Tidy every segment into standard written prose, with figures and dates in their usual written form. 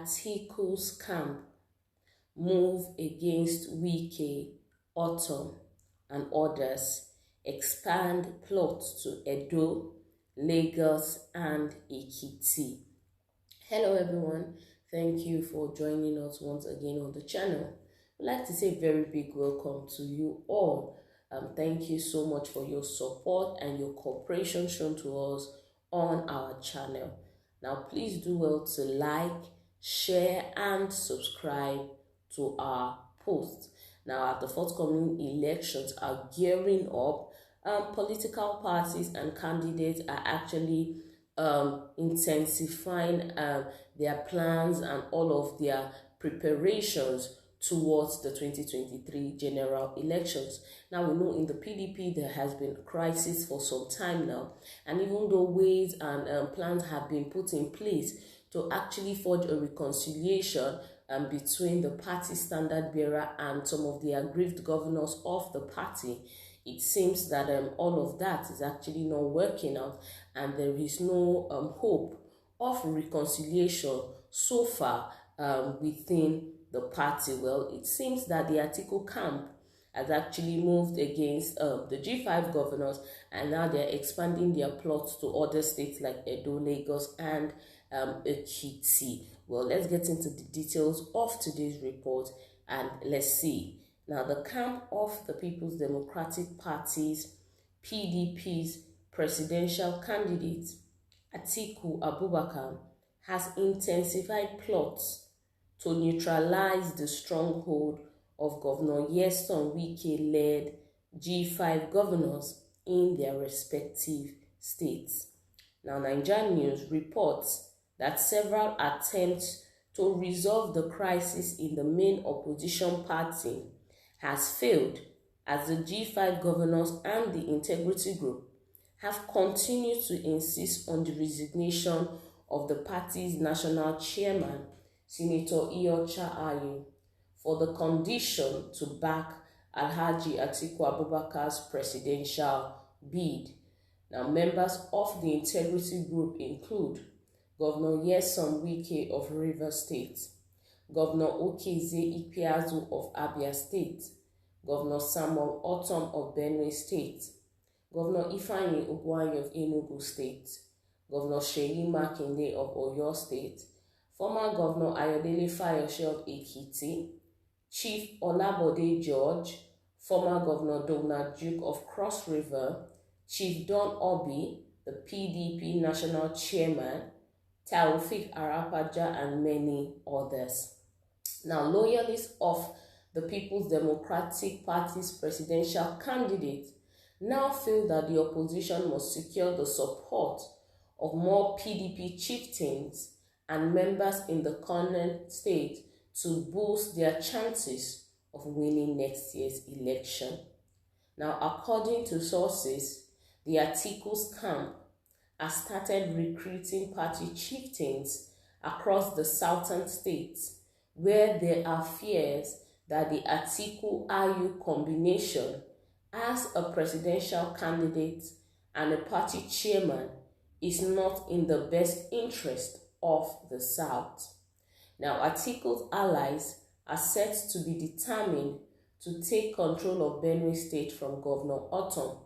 Atiku's camp move against Wike, Ortom, and others expand plots to Edo, Lagos, and Ekiti. Hello everyone, thank you for joining us once again on the channel. I'd like to say a very big welcome to you all. Thank you so much for your support and your cooperation shown to us on our channel. Now please do well to like, share and subscribe to our posts. Now, as the forthcoming elections are gearing up, political parties and candidates are actually intensifying their plans and all of their preparations towards the 2023 general elections. Now, we know in the PDP there has been a crisis for some time now, and even though ways and plans have been put in place to actually forge a reconciliation between the party standard bearer and some of the aggrieved governors of the party, it seems that all of that is actually not working out, and there is no hope of reconciliation so far within the party. Well, it seems that the Atiku camp has actually moved against the G5 governors, and now they're expanding their plots to other states like Edo, Lagos, and Ekiti. Well, let's get into the details of today's report and let's see. Now, the camp of the People's Democratic Party's PDP's presidential candidate, Atiku Abubakar, has intensified plots to neutralize the stronghold of Governor Nyesom Wike-led G5 governors in their respective states. Now, Nigerian News reports that several attempts to resolve the crisis in the main opposition party has failed, as the G5 governors and the Integrity Group have continued to insist on the resignation of the party's national chairman, Senator Iyorchia Ayu, for the condition to back Alhaji Atiku Abubakar's presidential bid. Now, members of the Integrity Group include Governor Nyesom Wike of Rivers State, Governor Okezie Ikpeazu of Abia State, Governor Samuel Ortom of Benue State, Governor Ifeanyi Ugwuanyi of Enugu State, Governor Seyi Makinde of Oyo State, former Governor Ayodele Fayose of Ekiti, Chief Olabode George, former Governor Donald Duke of Cross River, Chief Don Obi, the PDP National Chairman, Taofiq Arapaja, and many others. Now, loyalists of the People's Democratic Party's presidential candidate now feel that the opposition must secure the support of more PDP chieftains and members in the current state to boost their chances of winning next year's election. Now, according to sources, the Atiku's camp has started recruiting party chieftains across the southern states, where there are fears that the Atiku-Ayu combination as a presidential candidate and a party chairman is not in the best interest of the South. Now, Atiku's allies are set to be determined to take control of Benue State from Governor Ortom,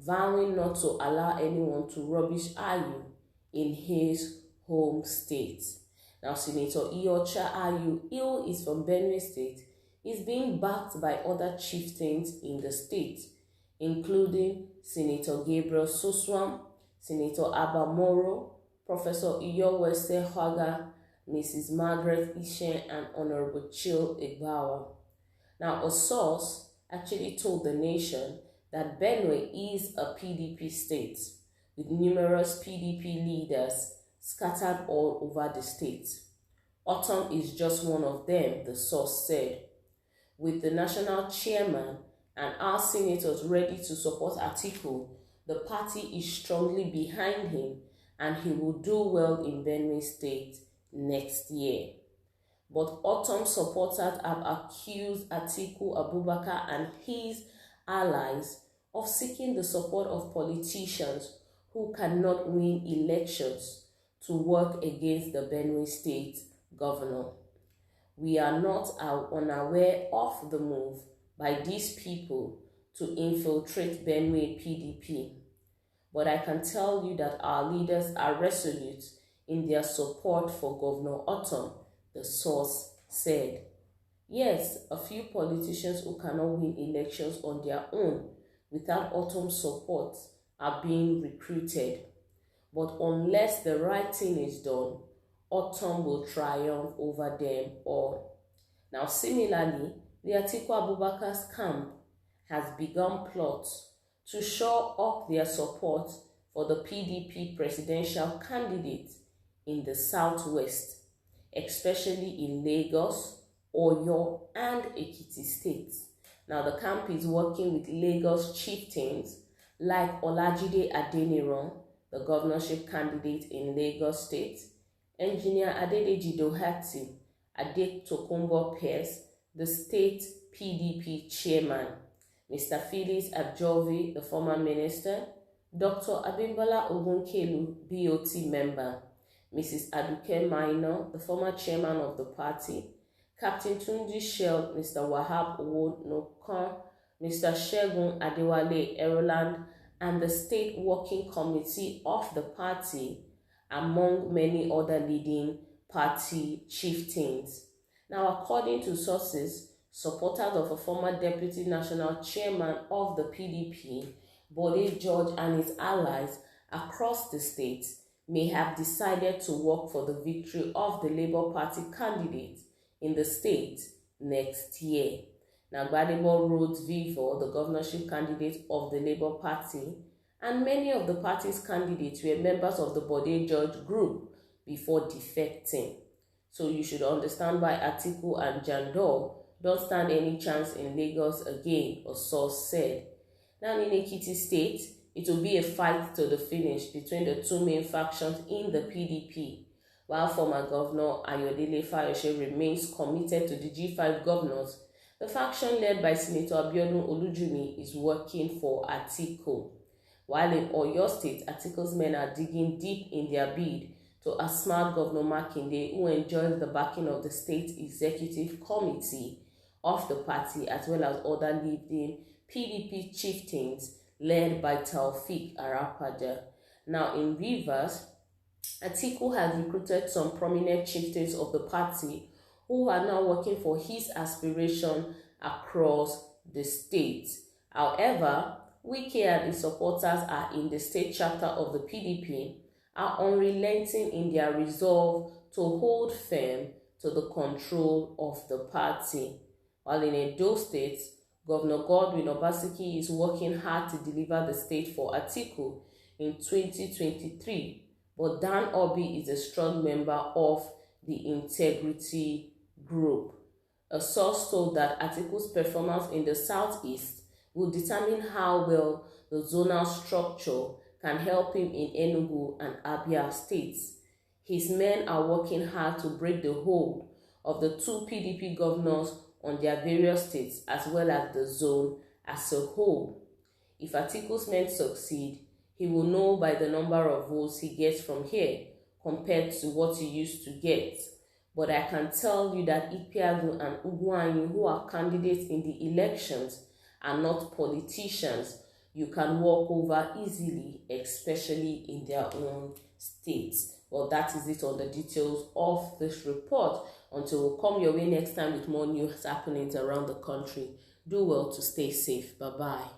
vowing not to allow anyone to rubbish Ayu in his home state. Now, Senator Iyorchia Ayu, who is from Benue State, is being backed by other chieftains in the state, including Senator Gabriel Soswam, Senator Abba Moro, Professor Iyowese Hwaga, Mrs. Margaret Ishen, and Honorable Chill Igbawa. Now, a source actually told the nation that Benue is a PDP state, with numerous PDP leaders scattered all over the state. Ortom is just one of them, the source said. With the national chairman and our senators ready to support Atiku, the party is strongly behind him and he will do well in Benue State next year. But Ortom supporters have accused Atiku Abubakar and his allies of seeking the support of politicians who cannot win elections to work against the Benue State governor. We are not unaware of the move by these people to infiltrate Benue PDP, but I can tell you that our leaders are resolute in their support for Governor Ortom, the source said. Yes, a few politicians who cannot win elections on their own without Ortom's support are being recruited. But unless the right thing is done, Ortom will triumph over them all. Now, similarly, the Atiku Abubakar's camp has begun plots to shore up their support for the PDP presidential candidate in the southwest, especially in Lagos, Oyo, and Ekiti states. Now, the camp is working with Lagos chieftains like Olajide Adeniran, the governorship candidate in Lagos State, Engineer Adedeji Doherty, Adetokunbo Pierce, the state PDP chairman, Mr. Phyllis Ajovi, the former minister, Dr. Abimbola Ogunkelu, BOT member, Mrs. Aduke Minor, the former chairman of the party, Captain Tunji Shell, Mr. Wahab Owonokan, Mr. Shegun Adewale Eroland, and the state working committee of the party, among many other leading party chieftains. Now, according to sources, supporters of a former deputy national chairman of the PDP, Bode George, and his allies across the state may have decided to work for the victory of the Labour Party candidate in the state next year. Now, Gbadebo Rhodes Vivo, the governorship candidate of the Labour Party, and many of the party's candidates were members of the Bode George group before defecting. So you should understand why Atiku and Jandor don't stand any chance in Lagos again, a source said. Now, in Ekiti State, it will be a fight to the finish between the two main factions in the PDP. While former Governor Ayodele Fayose remains committed to the G5 governors, the faction led by Senator Abiodun Olujumi is working for Atiku. While in Oyo State, Atiku's men are digging deep in their bid to outsmart Governor Makinde, who enjoys the backing of the state executive committee of the party, as well as other leading PDP chieftains led by Taufik Arapada. Now, in Rivers, Atiku has recruited some prominent chieftains of the party who are now working for his aspiration across the state. However, Wike and his supporters are in the state chapter of the PDP are unrelenting in their resolve to hold firm to the control of the party. While in Edo State, Governor Godwin Obaseki is working hard to deliver the state for Atiku in 2023, but Dan Obi is a strong member of the Integrity Group. A source told that Atiku's performance in the Southeast will determine how well the zonal structure can help him in Enugu and Abia states. His men are working hard to break the hold of the two PDP governors on their various states as well as the zone as a whole. If Atiku's men succeed, he will know by the number of votes he gets from here compared to what he used to get. But I can tell you that Ikpeazu and Ugwuanyi, who are candidates in the elections, are not politicians you can walk over easily, especially in their own states. Well, that is it on the details of this report. Until we'll come your way next time with more news happenings around the country. Do well to stay safe. Bye-bye.